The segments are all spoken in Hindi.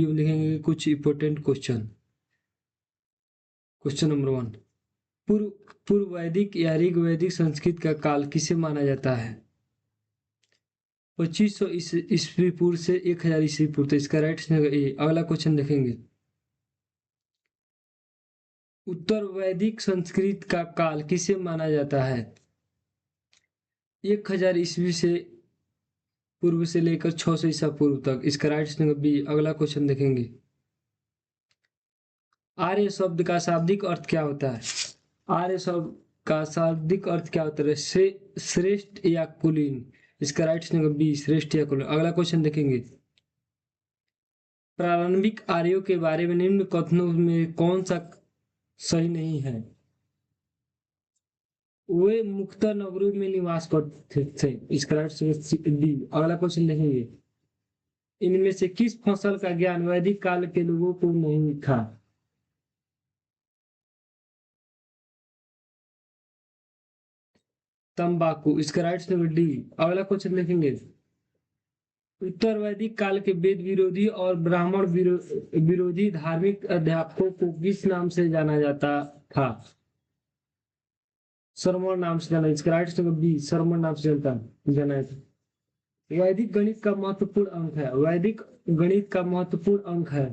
लिखेंगे कुछ इंपॉर्टेंट क्वेश्चन। क्वेश्चन नंबर 1, पूर्व पूर्व वैदिक या ऋग्वैदिक संस्कृत का काल किसे माना जाता है? 2500 ईस्वी पूर्व से 1000 ईस्वी पूर्व। तो इसका राइट आंसर ए। अगला क्वेश्चन देखेंगे, उत्तर वैदिक संस्कृत का काल किसे माना जाता है? 1000 ईस्वी से पूर्व से लेकर 600 ईसा पूर्व तक। इसका राइट आंसर बी। अगला क्वेश्चन देखेंगे, आर्य शब्द का शाब्दिक अर्थ क्या होता है? आर्य शब्द का शाब्दिक अर्थ क्या होता है? श्रेष्ठ या कुलीन। इसका राइट आंसर बी, श्रेष्ठ या कुलीन। अगला क्वेश्चन देखेंगे, प्रारंभिक आर्यों के बारे में निम्न कथनों में कौन सा सही नहीं है? वे मुख्यतः नगरों में निवास करते थे। इसका राइट आंसर डी। अगला क्वेश्चन देखेंगे, इनमें से किस फसल का ज्ञान वैदिक काल के लोगों को नहीं था? तंबाकू। इसका राइट आंसर डी। अगला क्वेश्चन देखेंगे, उत्तर वैदिक काल के वेद विरोधी और ब्राह्मण विरोधी धार्मिक अध्यापकों को किस नाम से जाना जाता था? श्रमण नाम से जाना। इसका राइट आंसर बी, श्रमण नाम से जाना जाता। वैदिक गणित का महत्वपूर्ण अंक है। वैदिक गणित का महत्वपूर्ण अंक है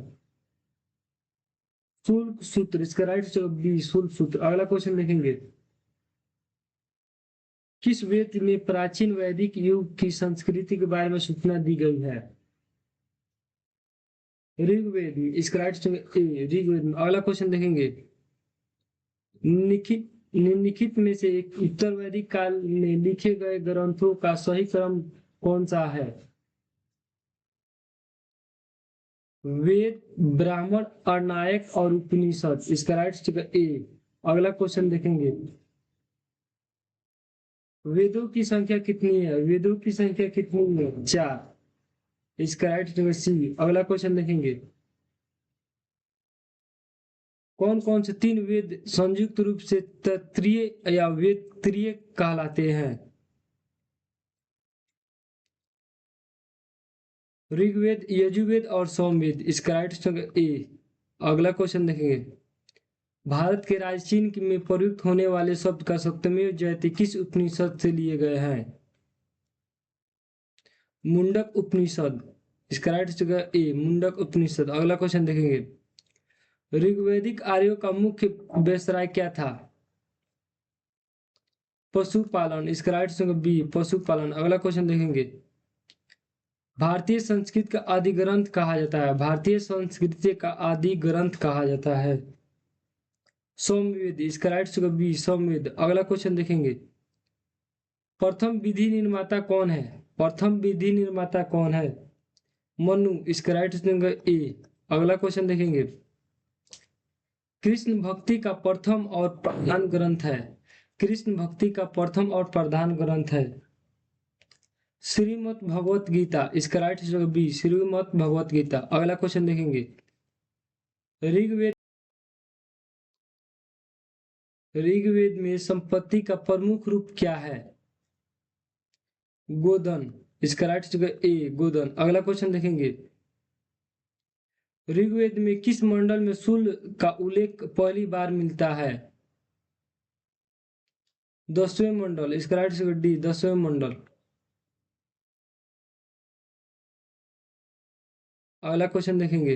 शुल्क सूत्र। इसका राइट आंसर बी, शुल्क सूत्र। अगला क्वेश्चन देखेंगे, किस वेद में प्राचीन वैदिक युग की संस्कृति के बारे में सूचना दी गई है? ऋग्वेद में। इसका राइट आंसर ए, ऋग्वेद में। अगला क्वेश्चन देखेंगे, निम्नलिखित में से एक उत्तर वैदिक काल में लिखे गए ग्रंथों का सही क्रम कौन सा है? वेद, ब्राह्मण, अरणायक और उपनिषद। इसका राइट आंसर ए। अगला क्वेश्चन देखेंगे, वेदों की संख्या कितनी है? वेदों की संख्या कितनी है? 4। इसका राइट आंसर सी। अगला क्वेश्चन देखेंगे, कौन कौन से 3 वेद संयुक्त रूप से तत्रीय या वेदत्रीय कहलाते हैं? ऋग्वेद, यजुर्वेद और सामवेद। इसका राइट आंसर ए। अगला क्वेश्चन देखेंगे, भारत के राजचिह्न में प्रयुक्त होने वाले शब्द का सप्तमेव जयते किस उपनिषद से लिए गए हैं? मुंडक उपनिषद। इसका राइट आंसर ए, मुंडक उपनिषद। अगला क्वेश्चन देखेंगे, ऋग्वैदिक आर्यों का मुख्य व्यवसाय क्या था? पशुपालन। इसका राइट आंसर बी, पशुपालन। अगला क्वेश्चन देखेंगे, भारतीय संस्कृत का आदि ग्रंथ कहा जाता है? भारतीय संस्कृति का आदि ग्रंथ कहा जाता है सोमवेद। इसका राइट आंसर बी, सोमवेद। अगला क्वेश्चन देखेंगे, प्रथम विधि निर्माता कौन है? प्रथम विधि निर्माता कौन है? मनु। इसका राइट आंसर ए। अगला क्वेश्चन देखेंगे, कृष्ण भक्ति का प्रथम और प्रधान ग्रंथ है? कृष्ण भक्ति का प्रथम और प्रधान ग्रंथ है श्रीमद् भगवत गीता। इसका right answer B, Shrimad Bhagavad Gita. अगला क्वेश्चन देखेंगे, ऋग्वेद ऋग्वेद में संपत्ति का प्रमुख रूप क्या है? गोधन। इसका राइट आंसर ए, गोधन। अगला क्वेश्चन देखेंगे, ऋग्वेद में किस मंडल में सूल का उल्लेख पहली बार मिलता है? 10वें मंडल। इसका राइट आंसर डी, 10वें मंडल। अगला क्वेश्चन देखेंगे,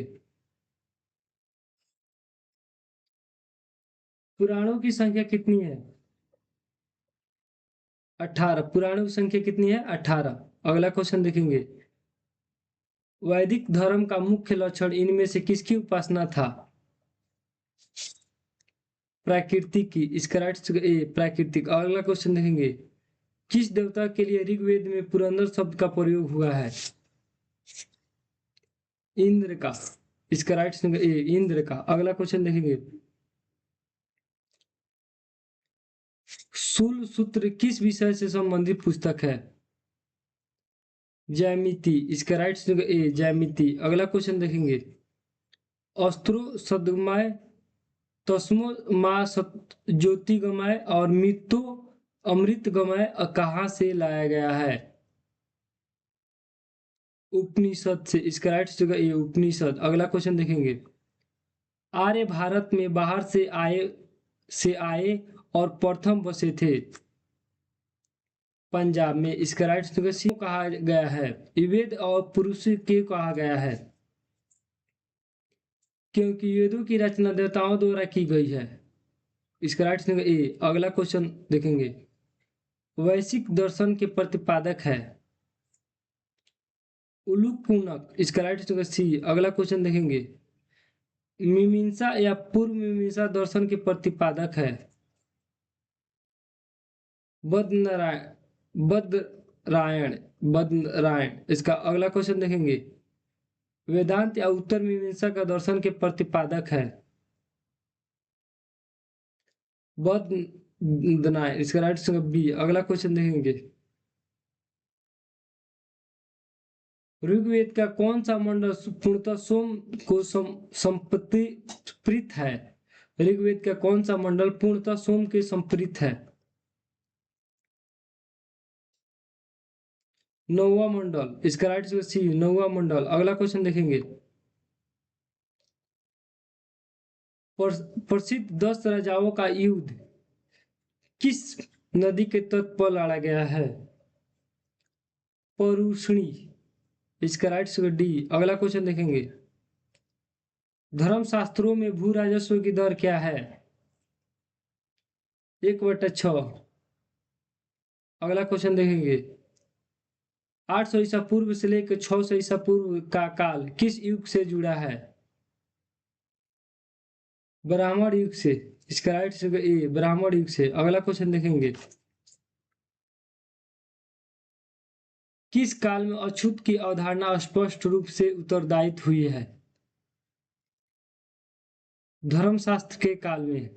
पुराणों की संख्या कितनी है? 18। पुराणों की संख्या कितनी है? 18। अगला क्वेश्चन देखेंगे, वैदिक धर्म का मुख्य लक्षण इनमें से किसकी उपासना था? प्राकृतिक की। इसका राइट आंसर ए, प्राकृतिक। अगला क्वेश्चन देखेंगे, किस देवता के लिए ऋग्वेद में पुरंदर शब्द का प्रयोग हुआ है? इंद्र का। इसका राइट आंसर ए, इंद्र का। अगला क्वेश्चन देखेंगे, शूल सूत्र किस विषय से संबंधित पुस्तक है? ज्यामिति। इसका राइट आंसर ए, ज्यामिति। अगला क्वेश्चन देखेंगे, अस्त्रो सद्गमय, तस्मो माँ ज्योतिगमय और मित्तो अमृतगमय कहाँ से लाया गया है? उपनिषद से, इसका राइट जगह ये उपनिषद। अगला क्वेश्चन देखेंगे, आर्य भारत में बाहर से आए और प्रथम बसे थे। पंजाब में, इसका राइट जगह सी कहा गया है। वेद और पुरुष के कहा गया है, क्योंकि वेदों की रचना देवताओं द्वारा की गई है। इसका राइट जगह ए। अगला क्वेश्चन देखेंगे, वैश्विक दर्शन के प्रतिपादक है। उलूकूनक, इसका राइट जगह सी। अगला क्वेश्चन देखेंगे, मीमांसा या पूर्व मीमांसा दर्शन के प्रतिपादक है। बद्रनारायण बद्रायण बद्रायण। इसका अगला क्वेश्चन देखेंगे, वेदांत या उत्तर मीमांसा का दर्शन के प्रतिपादक है। बद्रनारायण, इसका राइट जगह बी। अगला क्वेश्चन देखेंगे, ऋग्वेद का कौन सा मंडल पूर्णतः सोम को समर्पित है। ऋग्वेद का कौन सा मंडल पूर्णतः सोम के समर्पित है। नौवा मंडल, इसका राइट जगह सी, नौवा मंडल। अगला क्वेश्चन देखेंगे, प्रसिद्ध 10 राजाओं का युद्ध किस नदी के तट पर लड़ा गया है। परुष्णी, इसका राइट जगह डी। अगला क्वेश्चन देखेंगे, धर्मशास्त्रों में भू राजस्व की दर क्या है। 1/6। अगला क्वेश्चन देखेंगे, 800 ईसा पूर्व से लेकर 600 ईसा पूर्व का काल किस युग से जुड़ा है। ब्राह्मण युग से, इसका राइट जगह ए, ब्राह्मण युग से। अगला क्वेश्चन देखेंगे, किस काल में अछूत की अवधारणा स्पष्ट रूप से उत्तरदायित हुई है। धर्मशास्त्र के काल में,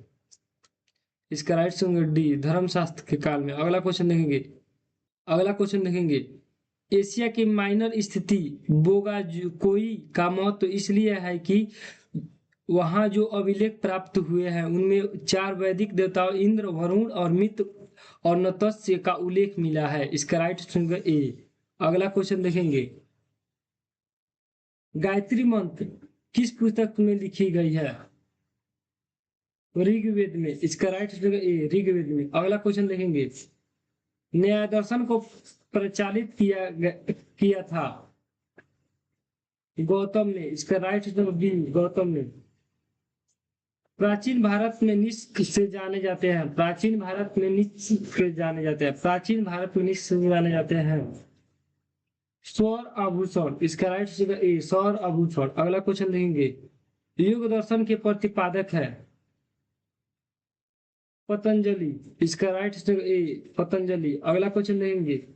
इसका राइट जगह डी, धर्मशास्त्र के काल में। अगला क्वेश्चन देखेंगे, एशिया की माइनर स्थिति बोगाकोई का महत्व इसलिए है कि वहां जो अभिलेख प्राप्त हुए हैं उनमें 4 वैदिक देवताओं इंद्र, वरुण और मित्र और नतस्य का उल्लेख मिला है। इसका राइट जगह ए। अगला क्वेश्चन देखेंगे, गायत्री मंत्र किस पुस्तक में लिखी गई है। ऋग्वेद में, इसका राइट जगह ए, ऋग्वेद में। अगला क्वेश्चन देखेंगे, न्याय दर्शन को प्रचालित किया था गौतम ने। इसका राइट जगह बी, गौतम ने। प्राचीन भारत में निष्क से जाने जाते हैं। प्राचीन भारत में निष्क से जाने जाते हैं। प्राचीन भारत में निष्क से जाने जाते हैं सौर आभूषण, इसका राइट जगह ए, सौर आभूषण। अगला क्वेश्चन देखेंगे, योग दर्शन के प्रतिपादक है पतंजलि, इसका राइट जगह ए, पतंजलि। अगला क्वेश्चन देखेंगे,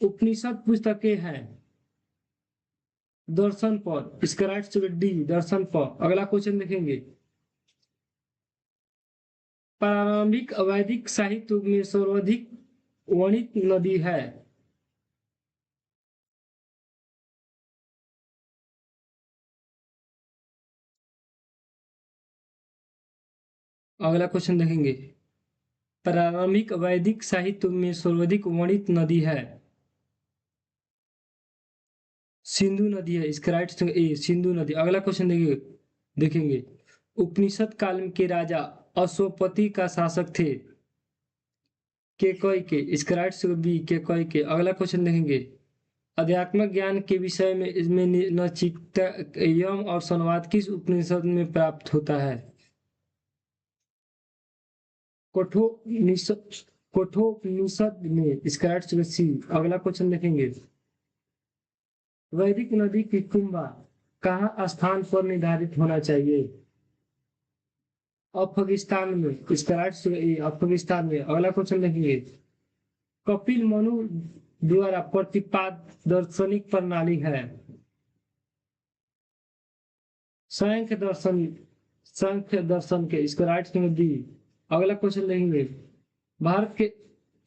उपनिषद पुस्तकें हैं दर्शन पर, इसका राइट जगह डी, दर्शन पर। अगला क्वेश्चन देखेंगे, प्रारंभिक वैदिक साहित्य में सर्वाधिक वर्णित नदी है। अगला क्वेश्चन देखेंगे, प्रारंभिक वैदिक साहित्य में सर्वाधिक वर्णित नदी है सिंधु नदी है। इसका राइट जगह ए, सिंधु नदी। अगला क्वेश्चन देखेंगे, उपनिषद काल के राजा अश्वपति का शासक थे केकई के। इसका राइट जगह बी, केकई के। अगला क्वेश्चन देखेंगे, अध्यात्मक ज्ञान के विषय में इसमें नचिकेता यम और संवाद किस उपनिषद में प्राप्त होता है। कठोपनिषद, कठोपनिषद में। इसका राइट जगह सी। अगला क्वेश्चन देखेंगे, वैदिक नदी की कुंभा कहाँ स्थान पर निर्धारित होना चाहिए। अफगानिस्तान में, इसका राइट जगह ए, अफगानिस्तान में। अगला क्वेश्चन देखेंगे, कपिल मनु द्वारा प्रतिपादित दार्शनिक प्रणाली है सांख्य दर्शन, सांख्य दर्शन के। इसका राइट जगह डी। अगला क्वेश्चन देखेंगे, भारत के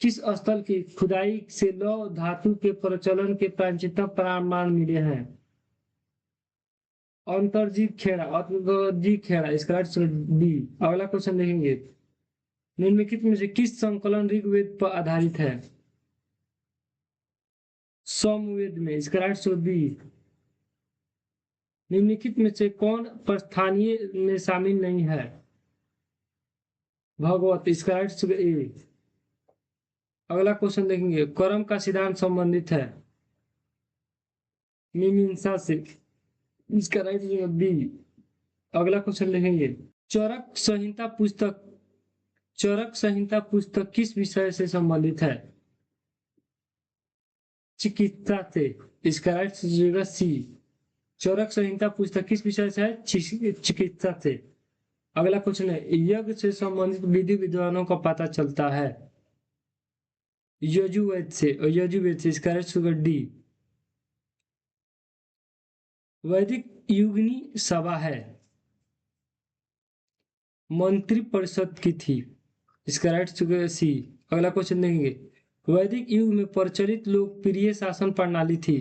किस स्थल की खुदाई से लौह धातु के प्रचलन के प्राचीनतम प्रमाण मिले हैं। अंतरजीत खेड़ा, अंतरजीत खेड़ा। इसका राइट जगह डी। अगला क्वेश्चन देखेंगे, निम्नलिखित में से किस संकलन ऋग्वेद पर आधारित है। सामवेद में, इसका राइट आंसर बी। निम्नलिखित में से कौन प्रस्थानीय में शामिल नहीं है? भागवत, इसका राइट आंसर ए। अगला क्वेश्चन देखेंगे, कर्म का सिद्धांत संबंधित है मीमांसा से, इसका राइट आंसर बी। अगला क्वेश्चन देखेंगे, चरक संहिता पुस्तक, चरक संहिता पुस्तक किस विषय से संबंधित है? चिकित्सा से, इसका राइट आंसर सी। चरक संहिता पुस्तक किस विषय से है? चिकित्सा से। अगला क्वेश्चन है, यज्ञ से संबंधित विधि विद्वानों का पता चलता है? यजुर्वेद से, यजुर्वेद से, इसका राइट आंसर डी। वैदिक युगनी सभा है मंत्री परिषद की थी, इसका राइट आंसर सी। अगला क्वेश्चन देखेंगे, वैदिक युग में प्रचलित लोकप्रिय शासन प्रणाली थी?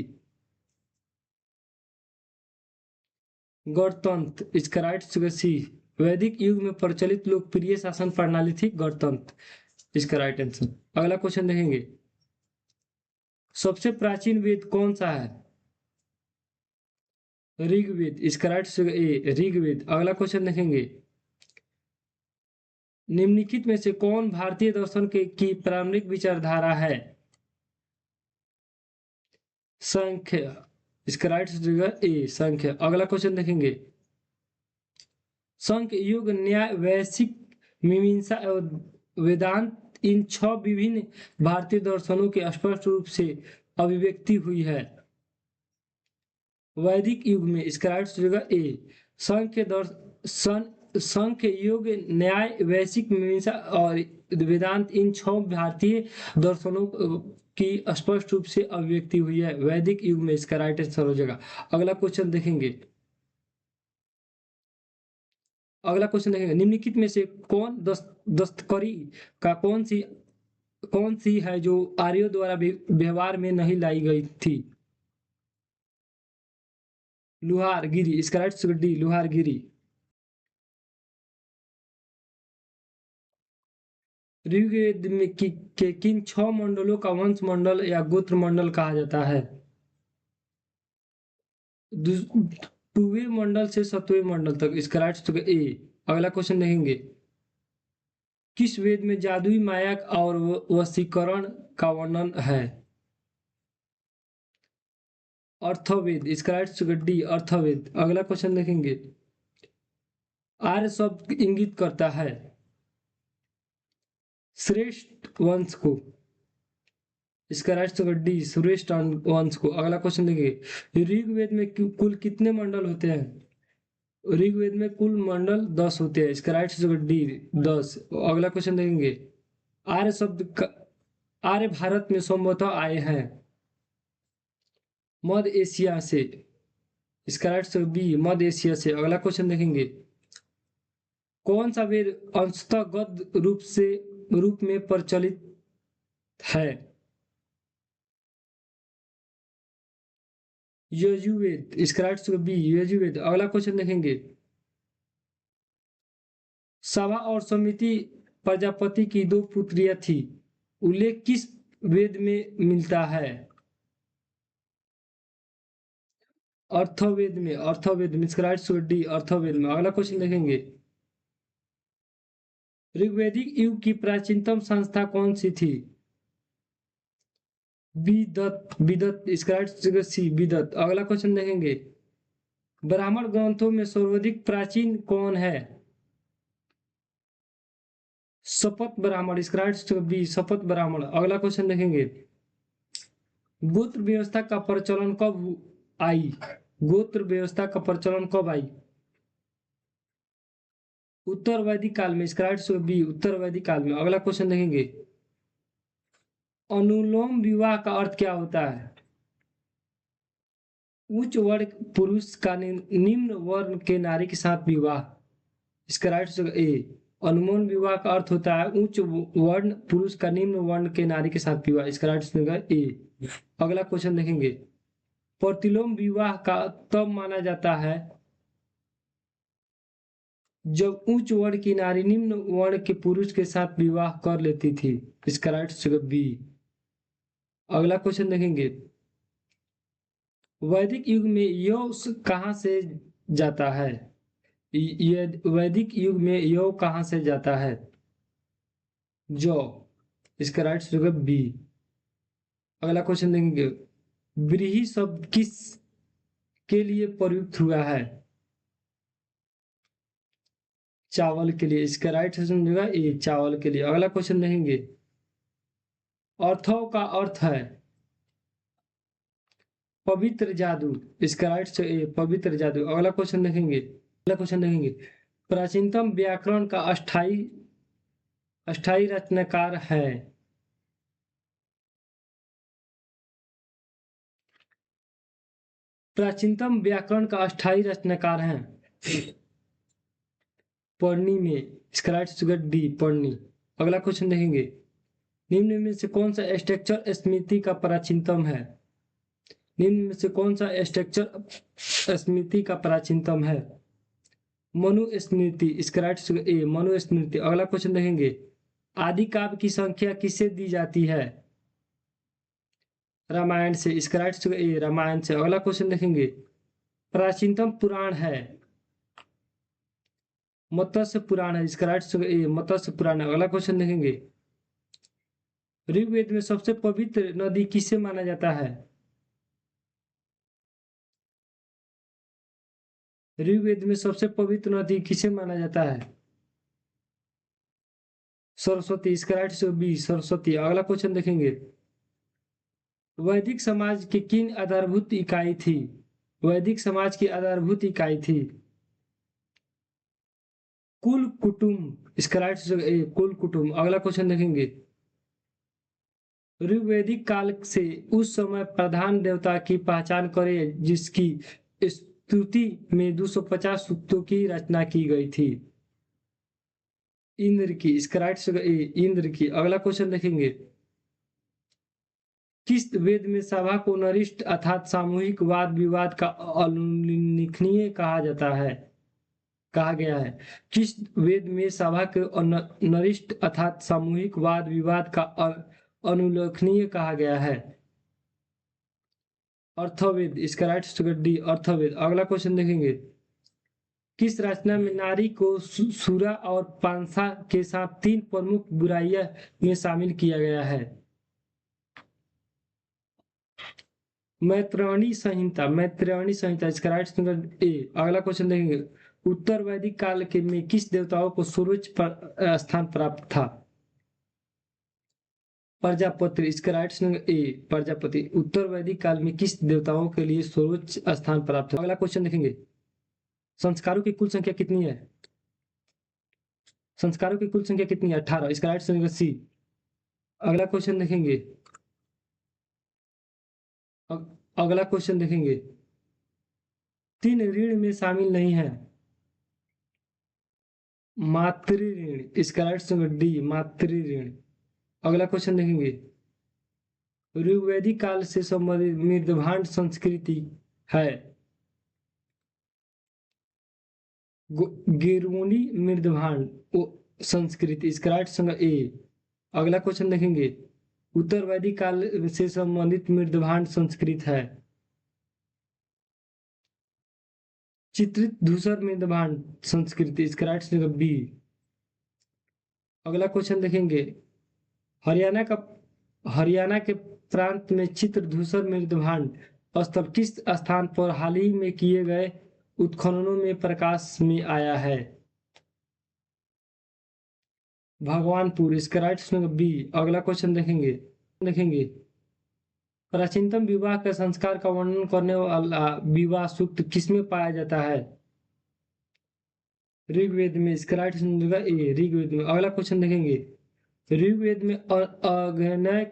गणतंत्र, इसका राइट आंसर सी। वैदिक युग में प्रचलित लोकप्रिय शासन प्रणाली थी गणतंत्र, इसका राइट आंसर। अगला क्वेश्चन देखेंगे, सबसे प्राचीन वेद कौन सा है? ऋग्वेद, इसका राइट आंसर ए, ऋग्वेद। अगला क्वेश्चन देखेंगे, निम्नलिखित में से कौन भारतीय दर्शन की प्रारंभिक विचारधारा है? संख्य, इसका राइट आंसर ए, संख्य। अगला क्वेश्चन देखेंगे, संख्य, योग, न्याय, वैशिक, मीमांसा एवं वेदांत, इन 6 विभिन्न भारतीय दर्शनों की स्पष्ट रूप से अभिव्यक्ति हुई है वैदिक युग में, इसका राइट आंसर ए। संख्य दर्शन, संख्य, योग, न्याय, वैशिक, मीमांसा और वेदांत, इन 6 भारतीय दर्शनों की स्पष्ट रूप से अभिव्यक्ति हुई है वैदिक युग में, इसका राइट आंसर हो जाएगा। अगला क्वेश्चन देखेंगे, अगला क्वेश्चन देखेंगे, निम्नलिखित में से कौन दस्तकारी का कौन सी है जो आर्यों द्वारा व्यवहार में नहीं लाई गई थी? लुहारगिरी, इसका राइट आंसर डी, लुहारगिरी। ऋग्वेद में के किन 6 मंडलों का वंश मंडल या गोत्र मंडल कहा जाता है? 2वें मंडल से 7वें मंडल तक, इसका राइट आंसर ए। अगला क्वेश्चन देखेंगे, किस वेद में जादुई माया और वशीकरण का वर्णन है? अर्थवेद, इसका राइट आंसर डी, अर्थवेद। अगला क्वेश्चन देखेंगे, आर्य शब्द इंगित करता है श्रेष्ठ वंश को, इसका राइट आंसर डी, श्रेष्ठ वंश को। अगला क्वेश्चन देखेंगे, ऋग्वेद में कुल कितने मंडल होते हैं? ऋग्वेद में कुल मंडल 10 होते हैं, इसका राइट आंसर डी, 10। अगला क्वेश्चन देखेंगे, आर्य शब्द आर्य भारत में संभवतः आए हैं मध्य एशिया से, इसका राइट आंसर बी, मध्य एशिया से। अगला क्वेश्चन देखेंगे, कौन सा वेद अंशतः गद्य रूप में प्रचलित है? यजुर्वेद, इसका राइट आंसर बी, यजुर्वेद। अगला क्वेश्चन देखेंगे, सभा और समिति प्रजापति की 2 पुत्रियां थी, उल्लेख किस वेद में मिलता है? अर्थवेद में, अर्थवेद में, इसका राइट आंसर डी, अर्थवेद में। अगला क्वेश्चन देखेंगे, ऋग्वैदिक युग की प्राचीनतम संस्था कौन सी थी? विदत, विदत, इसका राइट आंसर सी, विदत। अगला क्वेश्चन देखेंगे, ब्राह्मण ग्रंथों में सर्वाधिक प्राचीन कौन है? शपथ ब्राह्मण, इसका राइट आंसर बी, शपथ ब्राह्मण। अगला क्वेश्चन देखेंगे, गोत्र व्यवस्था का प्रचलन कब आई? गोत्र व्यवस्था का प्रचलन कब आई? उत्तर वैदिक काल में, इसका राइट आंसर बी, उत्तर वैदिक काल में। अगला क्वेश्चन देखेंगे, अनुलोम विवाह का अर्थ क्या होता है? उच्च वर्ग पुरुष का निम्न वर्ण के नारी के साथ विवाह, इसका राइट आंसर ए। अनुलोम विवाह का अर्थ होता है उच्च वर्ण पुरुष का निम्न वर्ण के नारी के साथ विवाह, इसका राइट आंसर ए। अगला क्वेश्चन देखेंगे, प्रतिलोम विवाह का तब माना जाता है जब उच्च वर्ण की नारी निम्न वर्ण के पुरुष के साथ विवाह कर लेती थी, इसका राइट आंसर बी। अगला क्वेश्चन देखेंगे, वैदिक युग में यौ कहाँ से जाता है? ये वैदिक युग में यौ कहाँ से जाता है? जौ। इसका राइट आंसर होगा बी। अगला क्वेश्चन देखेंगे, व्रीहि शब्द किस के लिए प्रयुक्त हुआ है? चावल के लिए। इसका राइट आंसर होगा ए, चावल के लिए। अगला क्वेश्चन देखेंगे, अर्थों का अर्थ है पवित्र जादू। इसका राइट आंसर ए, पवित्र जादू। अगला क्वेश्चन देखेंगे, प्राचीनतम व्याकरण का अस्थाई रचनाकार है? प्राचीनतम व्याकरण का अस्थाई रचनाकार है पढ़नी में। इसका राइट आंसर डी, पढ़नी। अगला क्वेश्चन देखेंगे, निम्न में से कौन सा स्ट्रक्चर स्मृति का प्राचीनतम है? निम्न में से कौन सा स्ट्रक्चर स्मृति का प्राचीनतम है? मनुस्मृति। इसका राइट आंसर ए, मनुस्मृति। अगला क्वेश्चन देखेंगे, आदि काव्य की संख्या किससे दी जाती है? रामायण से। इसका राइट आंसर ए, रामायण से। अगला क्वेश्चन देखेंगे, प्राचीनतम पुराण है? मत्स्य पुराण है। इसका राइट आंसर ए, मत्स्य पुराण है। अगला क्वेश्चन देखेंगे, ऋग्वेद में सबसे पवित्र नदी किसे माना जाता है? ऋग्वेद में सबसे पवित्र नदी किसे माना जाता है? सरस्वती। इसका राइट आंसर बी, सरस्वती। अगला क्वेश्चन देखेंगे, वैदिक समाज की किन आधारभूत इकाई थी? वैदिक समाज की आधारभूत इकाई थी कुल कुटुंब। इसका राइट आंसर ए, कुल कुटुंब। अगला क्वेश्चन देखेंगे, ऋग्वैदिक काल से उस समय प्रधान देवता की पहचान करें जिसकी स्तुति में 250 सूक्तों की रचना की गई थी। इंद्र की। इसका राइट आंसर ए, इंद्र की। अगला क्वेश्चन देखेंगे, किस वेद में सभा को नरिष्ठ अर्थात सामूहिक वाद विवाद का अनुल्लेखनीय कहा गया है? किस वेद में सभा के नरिष्ठ अर्थात सामूहिक वाद विवाद का अनुल्लेखनीय कहा गया है? अर्थवेद। इसका राइट आंसर डी, अर्थवेद। अगला क्वेश्चन देखेंगे, किस रचना में नारी को सुरा और पांसा के साथ 3 प्रमुख बुराइयां में शामिल किया गया है? मैत्रेयणी संहिता। मैत्रेयणी संहिता। इसका राइट आंसर ए। अगला क्वेश्चन देखेंगे, उत्तर वैदिक काल के में किस देवताओं को सर्वोच्च स्थान प्राप्त था? प्रजापति। इसका राइट आंसर ए, प्रजापति। उत्तर वैदिक काल में किस देवताओं के लिए सर्वोच्च स्थान प्राप्त है? अगला क्वेश्चन देखेंगे, संस्कारों की कुल संख्या कितनी है? संस्कारों की कुल संख्या कितनी है? 18। इसका राइट आंसर सी। अगला क्वेश्चन देखेंगे, अगला क्वेश्चन देखेंगे, 3 ऋण में शामिल नहीं है? मातृ ऋण। इसका राइट आंसर डी, मातृ ऋण। अगला क्वेश्चन देखेंगे, ऋग्वैदिक काल से संबंधित मृदभांड संस्कृति है? गिरवोनी मृदभांड संस्कृति। इसका राइट आंसर ए। अगला क्वेश्चन देखेंगे, उत्तर वैदिक काल से संबंधित मृदभांड संस्कृत है? चित्रित धूसर मृदभांड संस्कृति। इसका राइट आंसर बी। अगला क्वेश्चन देखेंगे, हरियाणा का हरियाणा के प्रांत में चित्र धूसर मृदभांड स्तंभ किस स्थान पर हाल ही में किए गए उत्खननों में प्रकाश में आया है? भगवानपुर। इसका राइट आंसर बी। अगला क्वेश्चन देखेंगे, प्राचीनतम विवाह के संस्कार का वर्णन करने वाला विवाह सूक्त किसमें पाया जाता है? ऋग्वेद में। इसका राइट आंसर ए, ऋग्वेद में। अगला क्वेश्चन देखेंगे, ऋग्वेद में अग्नय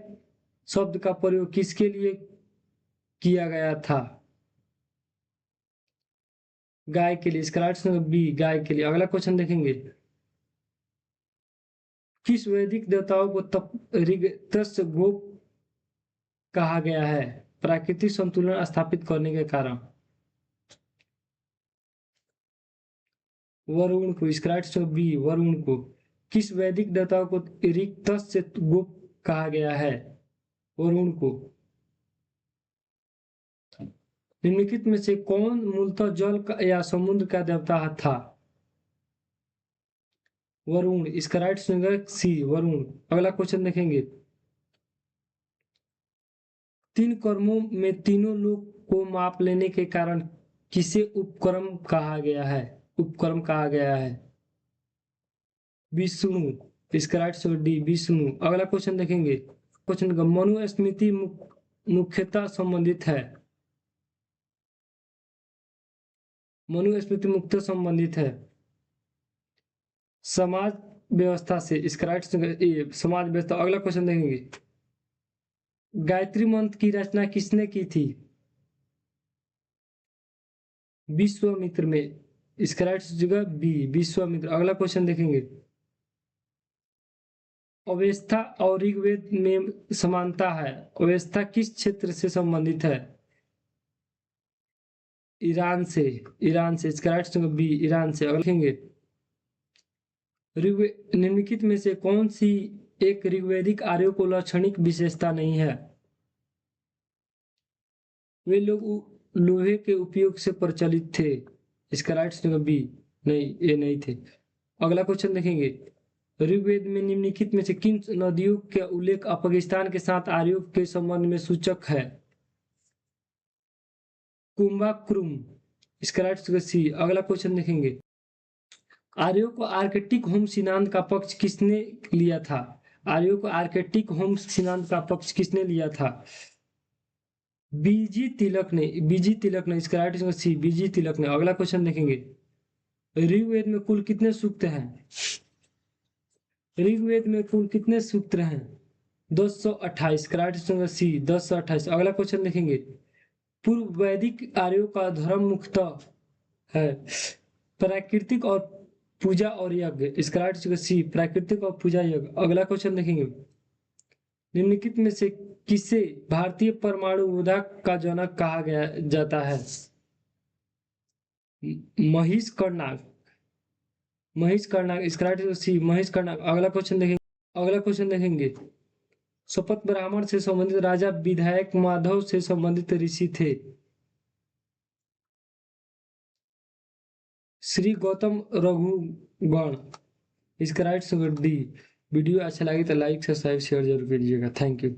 शब्द का प्रयोग किसके लिए किया गया था? गाय के लिए। इसका राइट आंसर बी, गाय के लिए। अगला क्वेश्चन देखेंगे, किस वैदिक देवताओं को तस्य गोप कहा गया है प्राकृतिक संतुलन स्थापित करने के कारण? वरुण को। इसका राइट आंसर बी, वरुण को। किस वैदिक देवताओं को तस्य गोप कहा गया है? वरुण को। निम्नलिखित में से कौन मूलतः जल या समुद्र का देवता था? वरुण। इसका राइट आंसर सी वरुण। अगला क्वेश्चन देखेंगे, तीन कर्मों में तीनों लोग को माप लेने के कारण किसे उपक्रम कहा गया है? उपक्रम कहा गया है विष्णु। इसका राइट आंसर डी विष्णु। अगला क्वेश्चन देखेंगे, क्वेश्चन का मनुस्मृति मुख्यतः संबंधित है। मनुस्मृति मुख्यतः संबंधित है समाज व्यवस्था से। इसका राइट आंसर समाज व्यवस्था। अगला क्वेश्चन देखेंगे, गायत्री मंत्र की रचना किसने की थी? विश्वामित्र में। इसका राइट जगह बी विश्वामित्र। अगला क्वेश्चन देखेंगे, अवस्था और ऋग्वेद में समानता है। अवस्था किस क्षेत्र से संबंधित है? ईरान से। ईरान से। इसका राइट आंसर बी ईरान से। अगला देखेंगे, निम्नलिखित में से कौन सी एक ऋग्वैदिक आर्यों को लाक्षणिक विशेषता नहीं है? वे लोग लोहे के उपयोग से प्रचलित थे। इसका राइट आंसर बी नहीं, ये नहीं थे। अगला क्वेश्चन देखेंगे, ऋग्वेद में निम्नलिखित में से किन नदियों का उल्लेख पाकिस्तान के साथ आर्यों के संबंध में सूचक है? कुंभाकुरुम। इसका राइट आंसर सी। अगला क्वेश्चन देखेंगे, आर्यों को आर्कटिक होम सिद्धांत का पक्ष किसने लिया था? आर्यों को आर्कटिक होम सिद्धांत का पक्ष किसने लिया था? बीजी तिलक ने। बीजी तिलक ने। इसका राइट आंसर सी बीजी तिलक ने। अगला क्वेश्चन देखेंगे, ऋग्वेद में कुल कितने सूक्त हैं? ऋग्वेद में कुल कितने सूक्त हैं? 228। का राइट आंसर सी 228। अगला क्वेश्चन देखेंगे, पूर्व वैदिक आर्यों का धर्म मुख्यतः है प्राकृतिक और पूजा और यज्ञ। इसका राइट आंसर सी प्राकृतिक और पूजा यज्ञ। अगला क्वेश्चन देखेंगे, निम्नलिखित में से किसे भारतीय परमाणु ऊर्जा का जनक कहा गया जाता है? महेश कर्नाक। महेश कर्नाक। इसका right answer C Mahesh Konark. अगला क्वेश्चन देखेंगे, अगला क्वेश्चन देखेंगे, शपथ ब्राह्मण से संबंधित राजा विधायक माधव से संबंधित ऋषि थे। श्री गौतम रघुगण। इसका राइट आंसर डी। वीडियो अच्छा लगे तो लाइक सब्सक्राइब शेयर जरूर कीजिएगा। Thank you.